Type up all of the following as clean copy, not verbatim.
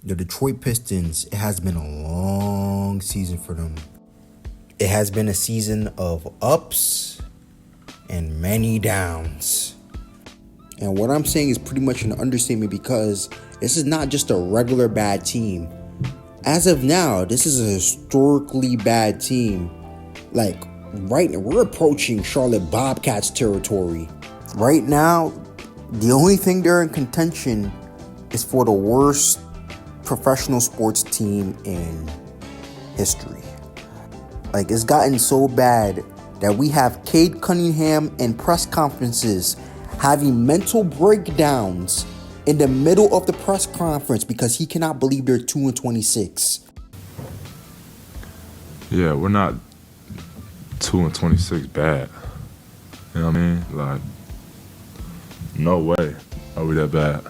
The Detroit Pistons, it has been a long season for them. It has been a season of ups and many downs. And what I'm saying is pretty much an understatement because this is not just a regular bad team. As of now, this is a historically bad team. Like, right now, we're approaching Charlotte Bobcats territory. Right now, the only thing they're in contention is for the worst professional sports team in history. Like, it's gotten so bad that we have Cade Cunningham in press conferences having mental breakdowns in the middle of the press conference because he cannot believe they're 2-26. Yeah, we're not 2-26 bad. You know what I mean? Like, no way are we that bad.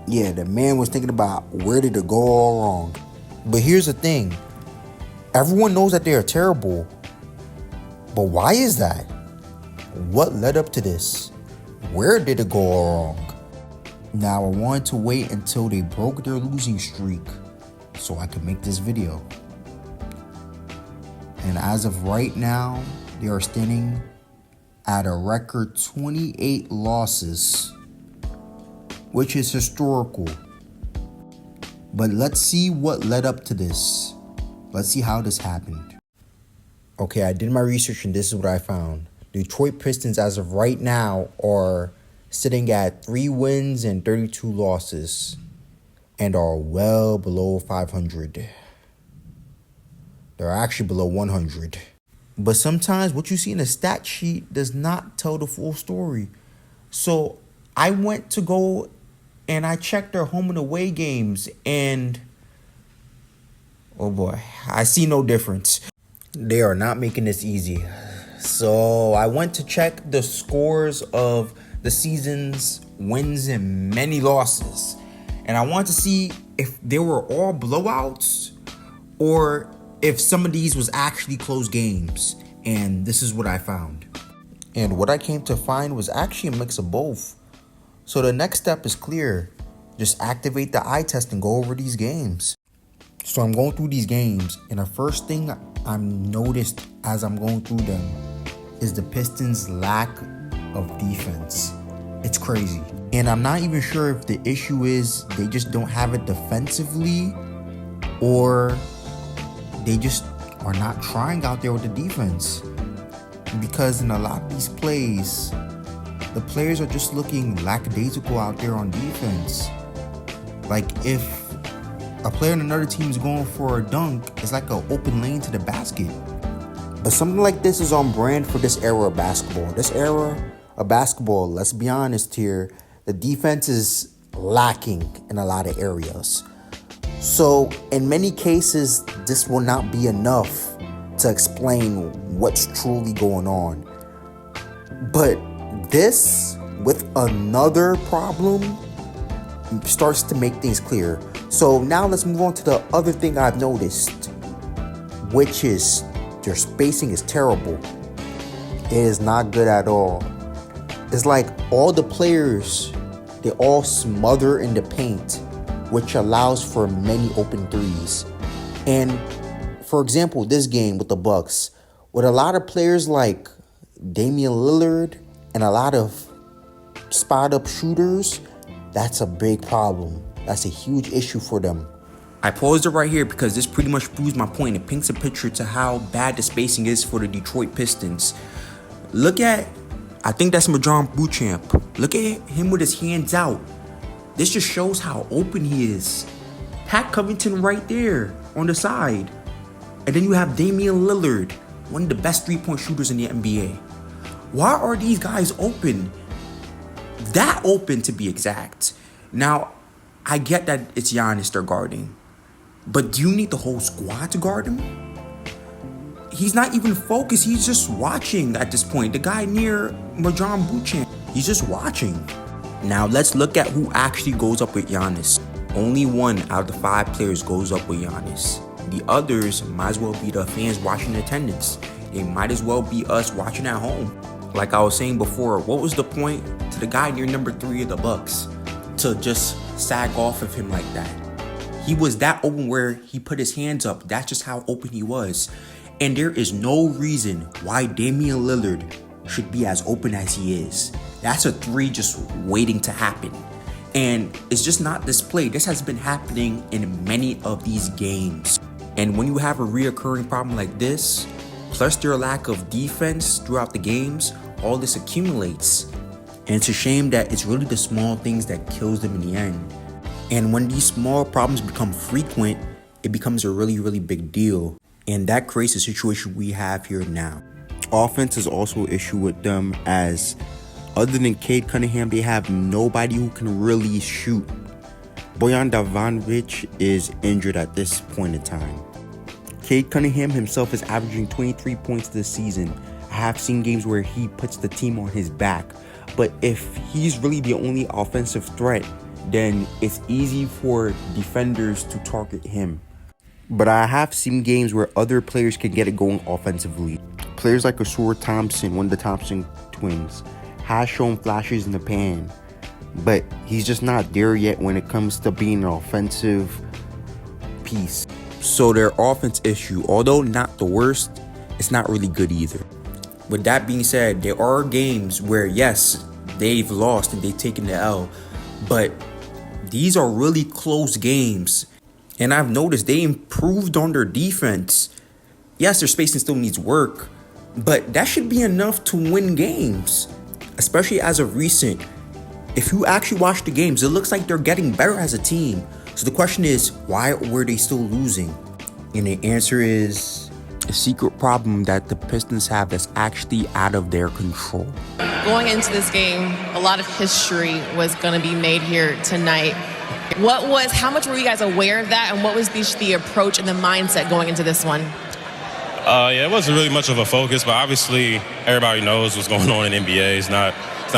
Yeah, the man was thinking about where did it go all wrong. But here's the thing. Everyone knows that they are terrible. But why is that? What led up to this? Where did it go all wrong? Now, I wanted to wait until they broke their losing streak so I could make this video. And as of right now, they are standing at a record 28 losses, which is historical. But let's see what led up to this. Let's see how this happened. Okay, I did my research and this is what I found. Detroit Pistons as of right now are sitting at 3 wins and 32 losses and are well below 500. They're actually below 100. But sometimes what you see in the stat sheet does not tell the full story. So I went to go and I checked their home and away games and oh boy, I see no difference. They are not making this easy. So I went to check the scores of the season's wins and many losses. And I wanted to see if they were all blowouts or if some of these was actually close games. And this is what I found. And what I came to find was actually a mix of both. So the next step is clear. Just activate the eye test and go over these games. So I'm going through these games, and the first thing I'm noticed as I'm going through them is the Pistons' lack of defense. It's crazy. And I'm not even sure if the issue is they just don't have it defensively or they just are not trying out there with the defense. Because in a lot of these plays, the players are just looking lackadaisical out there on defense. Like if a player on another team is going for a dunk, it's like an open lane to the basket. But something like this is on brand for this era of basketball. This era of basketball, let's be honest here, the defense is lacking in a lot of areas. So in many cases, this will not be enough to explain what's truly going on. But this, with another problem, starts to make things clear. So now let's move on to the other thing I've noticed, which is their spacing is terrible. It is not good at all. It's like all the players, they all smother in the paint, which allows for many open threes. And for example, this game with the Bucks, with a lot of players like Damian Lillard and a lot of spot-up shooters, that's a big problem. That's a huge issue for them. I paused it right here because this pretty much proves my point. It paints a picture to how bad the spacing is for the Detroit Pistons. Look at, I think that's Majon Beauchamp. Look at him with his hands out. This just shows how open he is. Pat Covington right there on the side. And then you have Damian Lillard, one of the best three-point shooters in the NBA. Why are these guys open? That open, to be exact. Now, I get that it's Giannis they're guarding. But do you need the whole squad to guard him? He's not even focused. He's just watching at this point. The guy near Majon Beauchamp, he's just watching. Now, let's look at who actually goes up with Giannis. Only one out of the 5 players goes up with Giannis. The others might as well be the fans watching in attendance. They might as well be us watching at home. Like I was saying before, what was the point to the guy near number 3 of the Bucks to just sag off of him like that? He was that open where he put his hands up. That's just how open he was. And there is no reason why Damian Lillard should be as open as he is. That's a 3 just waiting to happen. And it's just not this play. This has been happening in many of these games. And when you have a reoccurring problem like this, plus their lack of defense throughout the games, all this accumulates. And it's a shame that it's really the small things that kills them in the end. And when these small problems become frequent, it becomes a really, really big deal. And that creates the situation we have here now. Offense is also an issue with them, as other than Cade Cunningham, they have nobody who can really shoot. Bojan Bogdanovic is injured at this point in time. Cade Cunningham himself is averaging 23 points this season. I have seen games where he puts the team on his back. But if he's really the only offensive threat, then it's easy for defenders to target him. But I have seen games where other players can get it going offensively. Players like Ausar Thompson, one of the Thompson twins, has shown flashes in the pan. But he's just not there yet when it comes to being an offensive piece. So their offense issue, although not the worst, it's not really good either. With that being said, there are games where, yes, they've lost and they've taken the L. But these are really close games. And I've noticed they improved on their defense. Yes, their spacing still needs work, but that should be enough to win games, especially as of recent. If you actually watch the games, it looks like they're getting better as a team. So the question is, why were they still losing? And the answer is a secret problem that the Pistons have that's actually out of their control. Going into this game, a lot of history was going to be made here tonight. How much were you guys aware of that, and what was the approach and the mindset going into this one? It wasn't really much of a focus, but obviously everybody knows what's going on in NBA. It's not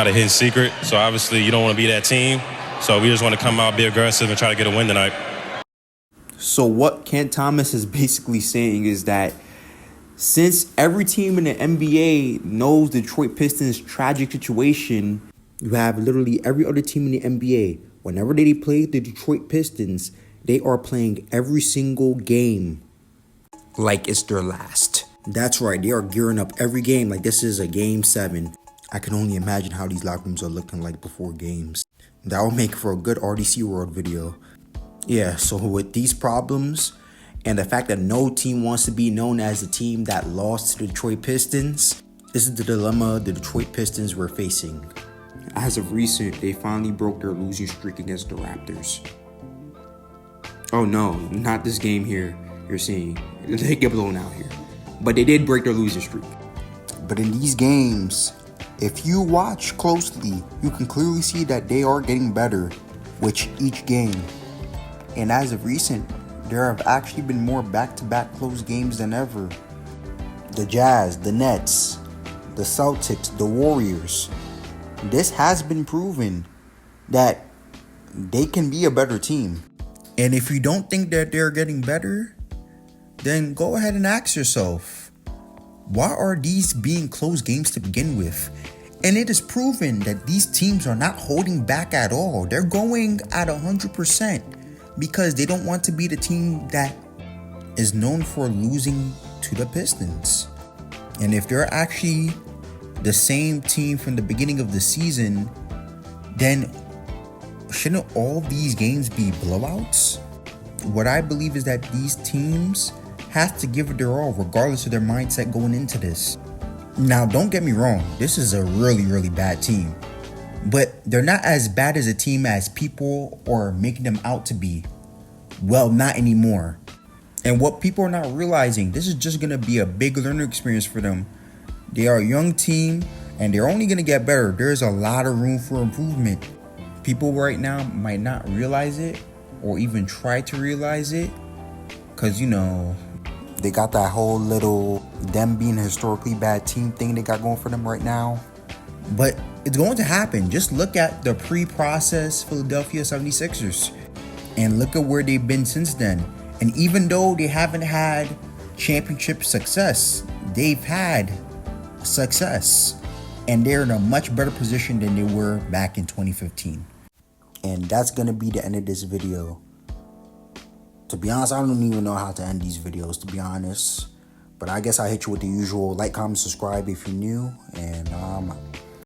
a hidden secret. So obviously you don't want to be that team. So we just want to come out, be aggressive, and try to get a win tonight. So what Kent Thomas is basically saying is that since every team in the NBA knows the Detroit Pistons' tragic situation, you have literally every other team in the NBA. Whenever they play the Detroit Pistons, they are playing every single game like it's their last. That's right, they are gearing up every game like this is a game 7. I can only imagine how these locker rooms are looking like before games. That would make for a good RDC World video. Yeah, so with these problems and the fact that no team wants to be known as the team that lost to the Detroit Pistons, this is the dilemma the Detroit Pistons were facing. As of recent, they finally broke their losing streak against the Raptors. Oh no, not this game here you're seeing. They get blown out here. But they did break their losing streak. But in these games, if you watch closely, you can clearly see that they are getting better with each game. And as of recent, there have actually been more back-to-back close games than ever. The Jazz, the Nets, the Celtics, the Warriors. This has been proven that they can be a better team. And if you don't think that they're getting better, then go ahead and ask yourself, why are these being close games to begin with? And it is proven that these teams are not holding back at all. They're going at 100% because they don't want to be the team that is known for losing to the Pistons. And if they're actually the same team from the beginning of the season, then shouldn't all these games be blowouts? What I believe is that these teams have to give it their all regardless of their mindset going into this. Now, don't get me wrong, this is a really, really bad team. But they're not as bad as a team as people are making them out to be. Well, not anymore. And what people are not realizing, this is just going to be a big learning experience for them. They are a young team and they're only going to get better. There's a lot of room for improvement. People right now might not realize it or even try to realize it because, they got that whole little them being a historically bad team thing they got going for them right now. But it's going to happen. Just look at the pre-process Philadelphia 76ers and look at where they've been since then. And even though they haven't had championship success, they've had success. And they're in a much better position than they were back in 2015. And that's going to be the end of this video. To be honest, I don't even know how to end these videos, to be honest. But I guess I'll hit you with the usual like, comment, subscribe if you're new. And I'm out.